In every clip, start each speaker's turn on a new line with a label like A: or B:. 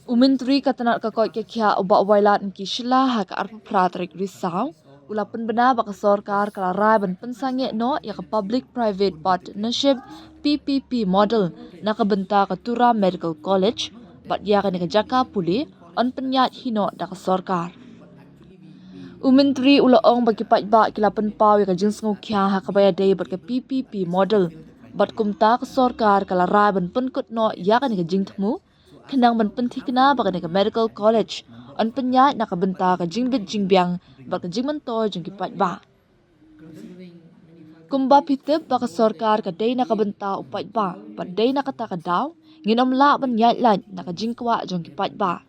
A: Myntri katanat kakoi ke kya oba wailat ki shila ha ka arpa pratrik risau. Ula Pynbna baka Sorkar kala rai ban pensange no ya ka public private partnership PPP model na ka benta ka Tura Medical College bat ya ka ni ka jaka puli on penyat hino da ka Sorkar. Myntri ula ong bagi ba kila penpau ya ka jings ngo kya ha ka baya day bat ka PPP model bat kumta ka Sorkar kala rai ban penkut no ya ka ni ka jing temu kenang ban pentikna baka ni ka medical college on penyat na ka benta ka jingbit jingbiang baka jingmanto jing ba. Kumba pitip baka Sorkar ka day na ka benta upat ba bat day na kata ka daw nginom la ban yat lan na ka jingkwa jong ba.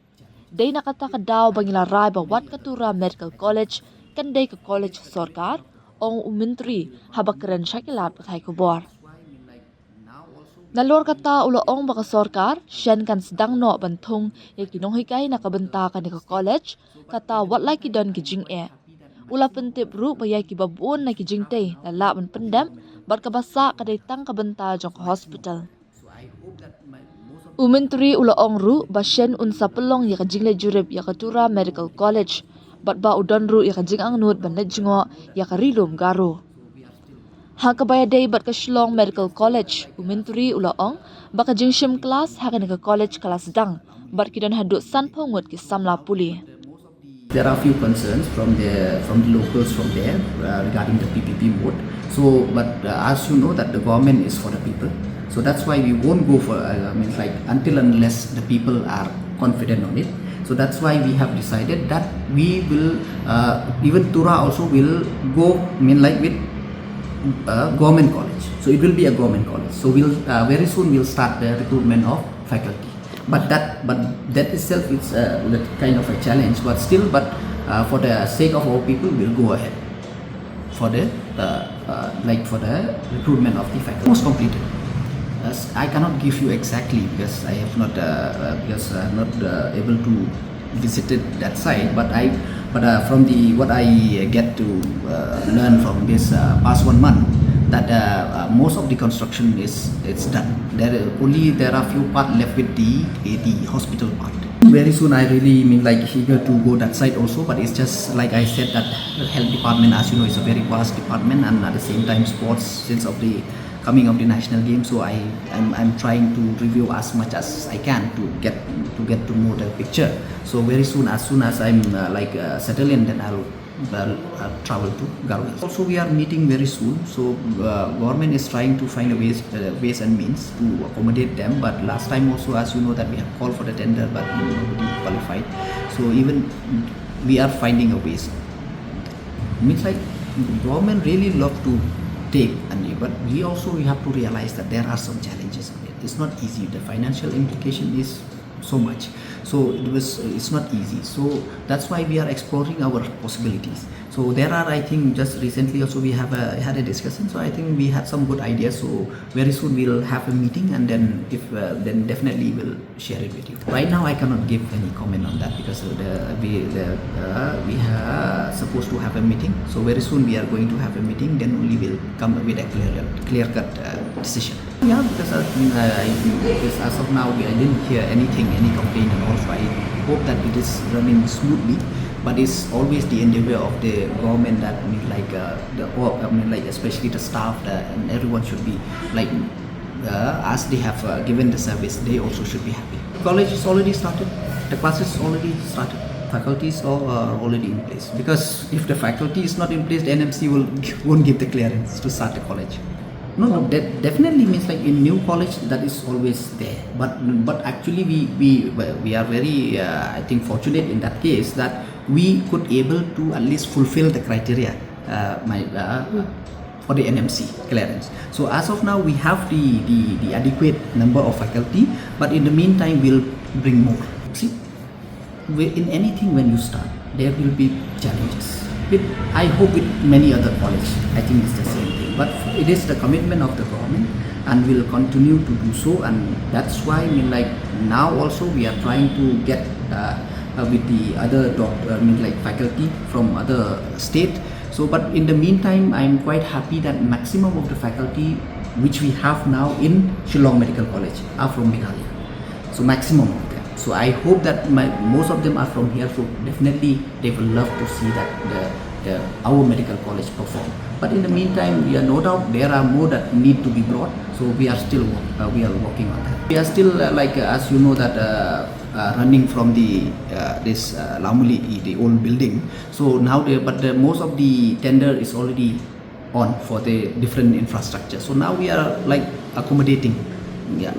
A: Day na kata ka daw bangila rai ba wat ka Tura Medical College kan day ka college Sorkar ong Myntri habak keren Syllad patay kubor. Nalor kata ulo ong baka Sorkar, siyan kan sedang no bantung ya kinong hikay nakabenta ka ni ka college, kata wat lai ki don ki jing e. Ula pentip ru bayay ki babuon na ki jing te, lala ban Pynbna, bat kabasa kaday tang kabenta jong ka hospital. Myntri ulo ong ru basyen unsa pelong ya ka jing le jurib ya ka Tura Medical College, bat ba udon ru ya ka jing ang nut ban jingo ya ka rilum garo. Ha kabaya day bat ka Shillong Medical College, Myntri ulaong, baka jingshim kelas ha ka college kelas sedang, bat kidon hadut san pongut ki samla puli.
B: There are few concerns from the locals from there regarding the PPP mode. So, but as you know that the government is for the people. So that's why we won't go for until unless the people are confident on it. So that's why we have decided that we will even Tura also will go with government college. So it will be a government college. So we'll very soon we'll start the recruitment of faculty. But that itself is kind of a challenge. But still, for the sake of our people, we'll go ahead for the for the recruitment of the faculty. Almost completed. I cannot give you exactly because I have not able to visited that site. But from what I get to learn from this past 1 month, that most of the construction is done. There are few part left with the hospital part. Very soon I really eager to go that side also, but it's just like I said that the health department, as you know, is a very vast department, and at the same time sports since of the coming of the national game. So I'm trying to review as much as I can to get to know the picture. So very soon, as soon as I'm settle in, then I'll travel to Garo. Also, we are meeting very soon. So government is trying to find a ways and means to accommodate them. But last time also, as you know, that we have called for the tender, but nobody qualified. So even we are finding a ways. Means government really love to take, but we have to realize that there are some challenges in it. It's not easy. The financial implication is so much. So it's not easy. So that's why we are exploring our possibilities. So there are, I think, just recently also we have had a discussion. So I think we had some good ideas. So very soon we'll have a meeting, and then then definitely we'll share it with you. Right now I cannot give any comment on that because we are supposed to have a meeting. So very soon we are going to have a meeting. Then only we'll come with a clear-cut decision. Yeah, because because as of now I didn't hear any complaint and also I hope that it is running smoothly. But it's always the endeavor of the government that especially the staff and everyone should be as they have given the service, they also should be happy. College is already started. The classes already started. Faculties are already in place. Because if the faculty is not in place, the NMC won't give the clearance to start the college. No, that definitely means in new college that is always there. But actually we are very I think fortunate in that case that we could able to at least fulfill the criteria for the NMC clearance. So as of now we have the adequate number of faculty, but in the meantime we'll bring more. See, in anything when you start there will be challenges. I hope with many other colleges I think it's the same thing, but it is the commitment of the government and will continue to do so, and that's why now also we are trying to get with the other faculty from other state. So but in the meantime I'm quite happy that maximum of the faculty which we have now in Shillong Medical College are from Meghalaya. So maximum of them. So I hope that most of them are from here, so definitely they will love to see that our medical college perform. But in the meantime, we are no doubt there are more that need to be brought. So we are still working on that. We are still as you know that running from the this Lamuli, the old building. So now most of the tender is already on for the different infrastructure. So now we are like accommodating. Yeah.